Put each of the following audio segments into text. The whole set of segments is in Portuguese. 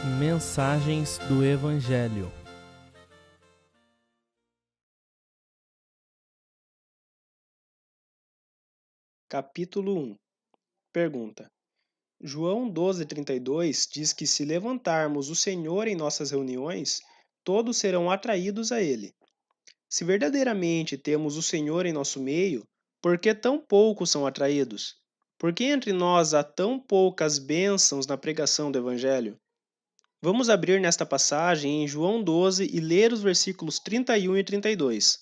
Mensagens do Evangelho. Capítulo 1. Pergunta. João 12:32 diz que se levantarmos o Senhor em nossas reuniões, todos serão atraídos a Ele. Se verdadeiramente temos o Senhor em nosso meio, por que tão poucos são atraídos? Por que entre nós há tão poucas bênçãos na pregação do Evangelho? Vamos abrir nesta passagem em João 12 e ler os versículos 31 e 32.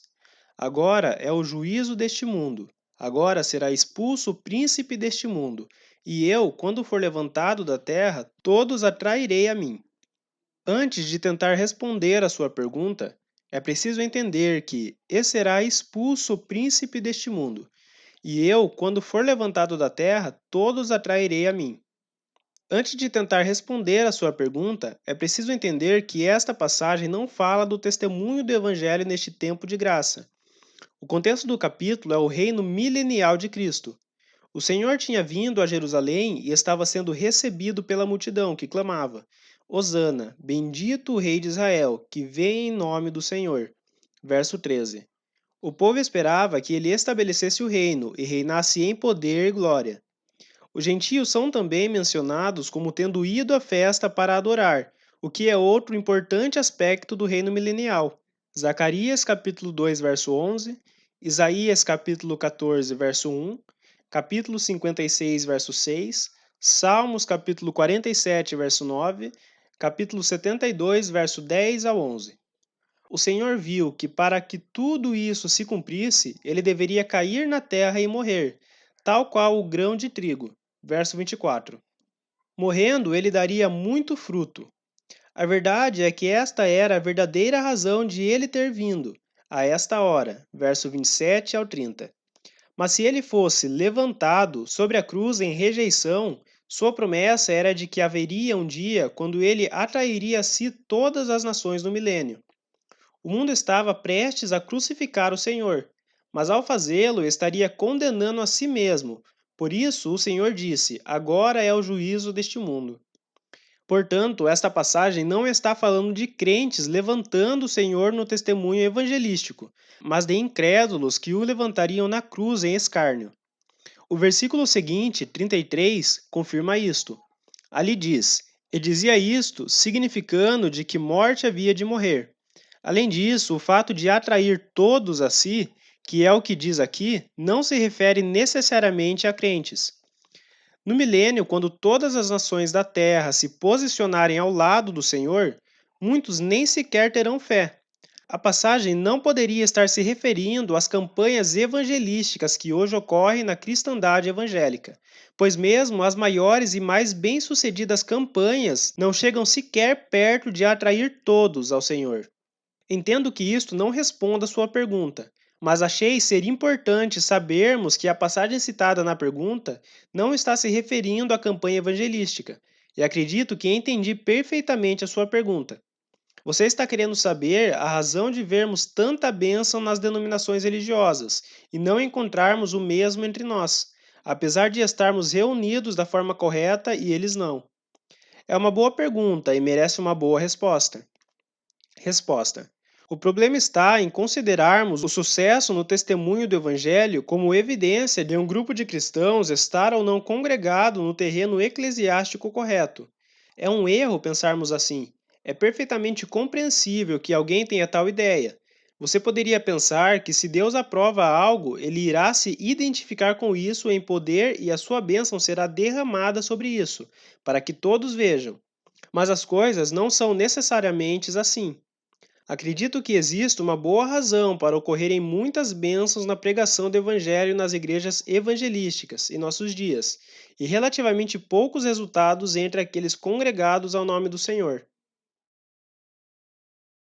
Agora é o juízo deste mundo. Agora será expulso o príncipe deste mundo. E eu, quando for levantado da terra, todos atrairei a mim. Antes de tentar responder a sua pergunta, é preciso entender que e será expulso o príncipe deste mundo. E eu, quando for levantado da terra, todos atrairei a mim. Antes de tentar responder a sua pergunta, é preciso entender que esta passagem não fala do testemunho do Evangelho neste tempo de graça. O contexto do capítulo é o reino milenial de Cristo. O Senhor tinha vindo a Jerusalém e estava sendo recebido pela multidão que clamava: Hosana, bendito o Rei de Israel, que vem em nome do Senhor. Verso 13. O povo esperava que ele estabelecesse o reino e reinasse em poder e glória. Os gentios são também mencionados como tendo ido à festa para adorar, o que é outro importante aspecto do reino milenial. Zacarias capítulo 2, verso 11, Isaías capítulo 14, verso 1, capítulo 56, verso 6, Salmos capítulo 47, verso 9, capítulo 72, verso 10 a 11. O Senhor viu que para que tudo isso se cumprisse, ele deveria cair na terra e morrer, tal qual o grão de trigo. Verso 24. Morrendo, ele daria muito fruto. A verdade é que esta era a verdadeira razão de ele ter vindo, a esta hora. Verso 27 ao 30. Mas se ele fosse levantado sobre a cruz em rejeição, sua promessa era de que haveria um dia quando ele atrairia a si todas as nações do milênio. O mundo estava prestes a crucificar o Senhor, mas ao fazê-lo estaria condenando a si mesmo. Por isso o Senhor disse: Agora é o juízo deste mundo. Portanto, esta passagem não está falando de crentes levantando o Senhor no testemunho evangelístico, mas de incrédulos que o levantariam na cruz em escárnio. O versículo seguinte, 33, confirma isto. Ali diz: E dizia isto, significando de que morte havia de morrer. Além disso, o fato de atrair todos a si, que é o que diz aqui, não se refere necessariamente a crentes. No milênio, quando todas as nações da terra se posicionarem ao lado do Senhor, muitos nem sequer terão fé. A passagem não poderia estar se referindo às campanhas evangelísticas que hoje ocorrem na cristandade evangélica, pois mesmo as maiores e mais bem-sucedidas campanhas não chegam sequer perto de atrair todos ao Senhor. Entendo que isto não responda a sua pergunta, mas achei ser importante sabermos que a passagem citada na pergunta não está se referindo à campanha evangelística, e acredito que entendi perfeitamente a sua pergunta. Você está querendo saber a razão de vermos tanta bênção nas denominações religiosas e não encontrarmos o mesmo entre nós, apesar de estarmos reunidos da forma correta e eles não. É uma boa pergunta e merece uma boa resposta. Resposta. O problema está em considerarmos o sucesso no testemunho do Evangelho como evidência de um grupo de cristãos estar ou não congregado no terreno eclesiástico correto. É um erro pensarmos assim. É perfeitamente compreensível que alguém tenha tal ideia. Você poderia pensar que se Deus aprova algo, ele irá se identificar com isso em poder e a sua bênção será derramada sobre isso, para que todos vejam. Mas as coisas não são necessariamente assim. Acredito que existe uma boa razão para ocorrerem muitas bênçãos na pregação do Evangelho nas igrejas evangelísticas em nossos dias, e relativamente poucos resultados entre aqueles congregados ao nome do Senhor.